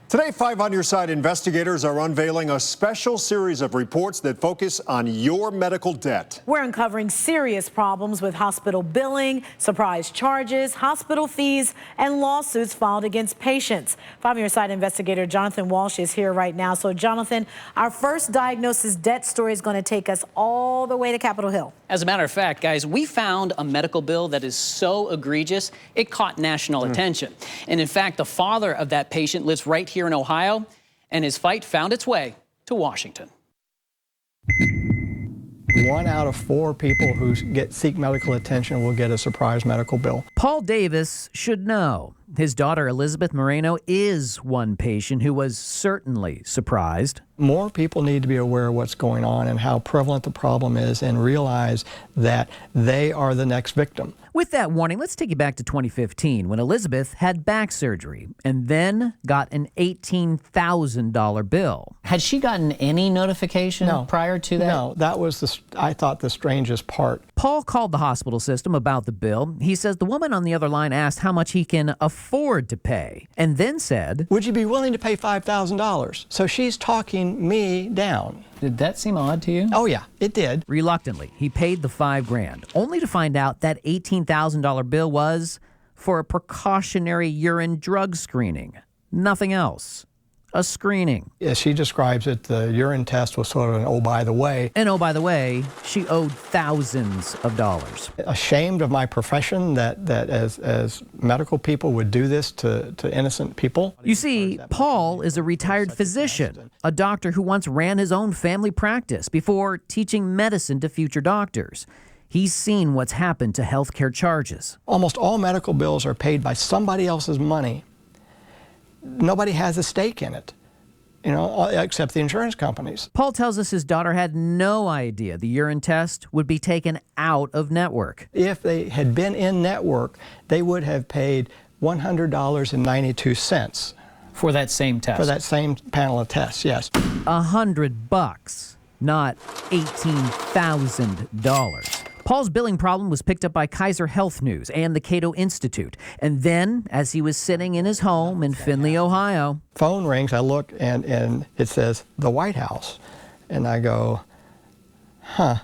Today, 5 on Your Side investigators are unveiling a special series of reports that focus on your medical debt. We're uncovering serious problems with hospital billing, surprise charges, hospital fees, and lawsuits filed against patients. 5 on Your Side investigator Jonathan Walsh is here right now. So, Jonathan, our first diagnosis debt story is going to take us all the way to Capitol Hill. As a matter of fact, guys, we found a medical bill that is so egregious, it caught national attention. And in fact, the father of that patient lives right here in Ohio, and his fight found its way to Washington. 1 out of 4 people who seek medical attention will get a surprise medical bill. Paul Davis should know. His daughter Elizabeth Moreno is one patient who was certainly surprised. More people need to be aware of what's going on and how prevalent the problem is and realize that they are the next victim. With that warning, let's take you back to 2015 when Elizabeth had back surgery and then got an $18,000 bill. Had she gotten any notification prior to that? No, that was, I thought, the strangest part. Paul called the hospital system about the bill. He says the woman on the other line asked how much he can afford to pay and then said, "Would you be willing to pay $5,000? So she's talking me down. Did that seem odd to you? Oh, yeah, it did. Reluctantly, he paid the $5,000, only to find out that $18,000 bill was for a precautionary urine drug screening. Nothing else. A screening. As she describes it, the urine test was sort of an oh, by the way. And oh, by the way, she owed thousands of dollars. Ashamed of my profession that as medical people would do this to innocent people. You see, Paul is a retired physician, a doctor who once ran his own family practice before teaching medicine to future doctors. He's seen what's happened to healthcare charges. Almost all medical bills are paid by somebody else's money. Nobody has a stake in it, except the insurance companies. Paul tells us his daughter had no idea the urine test would be taken out of network. If they had been in network, they would have paid $100.92. For that same test? For that same panel of tests, yes. $100, not $18,000. Paul's billing problem was picked up by Kaiser Health News and the Cato Institute. And then, as he was sitting in his home in Findlay, Ohio, phone rings, I look, and it says, the White House. And I go, huh.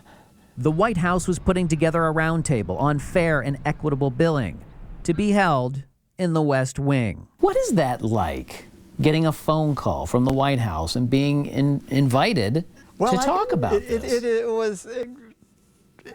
The White House was putting together a roundtable on fair and equitable billing to be held in the West Wing. What is that like, getting a phone call from the White House and being invited to talk about this? It was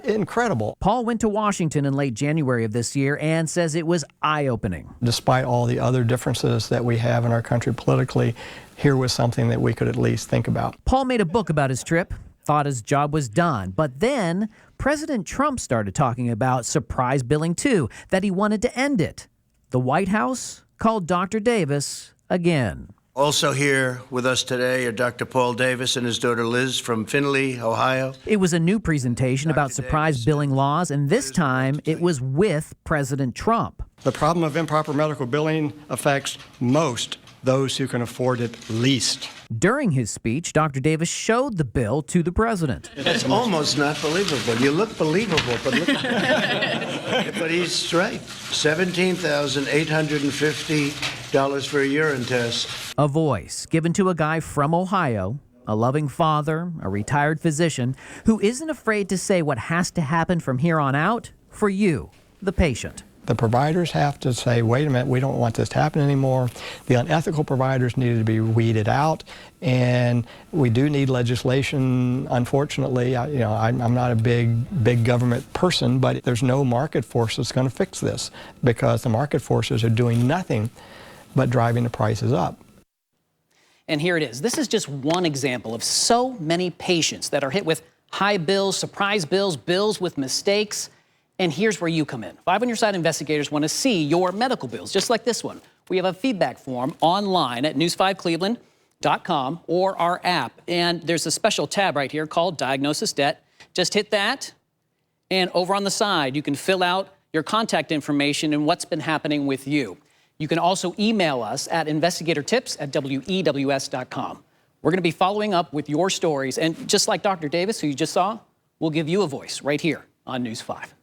incredible. Paul went to Washington in late January of this year and says it was eye-opening. Despite all the other differences that we have in our country politically, here was something that we could at least think about. Paul made a book about his trip, thought his job was done, but then President Trump started talking about surprise billing too, that he wanted to end it. The White House called Dr. Davis again. Also here with us today are Dr. Paul Davis and his daughter Liz from Findlay, Ohio. It was a new presentation about surprise billing laws, and this time it was with President Trump. The problem of improper medical billing affects most those who can afford it least. During his speech, Dr. Davis showed the bill to the president. It's almost not believable. You look believable, but look. But he's straight. $17,850 for a urine test. A voice given to a guy from Ohio, a loving father, a retired physician, who isn't afraid to say what has to happen from here on out for you, the patient. The providers have to say, wait a minute, we don't want this to happen anymore. The unethical providers needed to be weeded out, and we do need legislation. Unfortunately, I'm not a big government person, but there's no market force that's going to fix this because the market forces are doing nothing but driving the prices up. And here it is. This is just one example of so many patients that are hit with high bills, surprise bills, bills with mistakes. And here's where you come in. 5 on Your Side investigators want to see your medical bills, just like this one. We have a feedback form online at news5cleveland.com or our app. And there's a special tab right here called Diagnosis Debt. Just hit that, and over on the side, you can fill out your contact information and what's been happening with you. You can also email us at investigatortips@wews.com. We're going to be following up with your stories. And just like Dr. Davis, who you just saw, we'll give you a voice right here on News 5.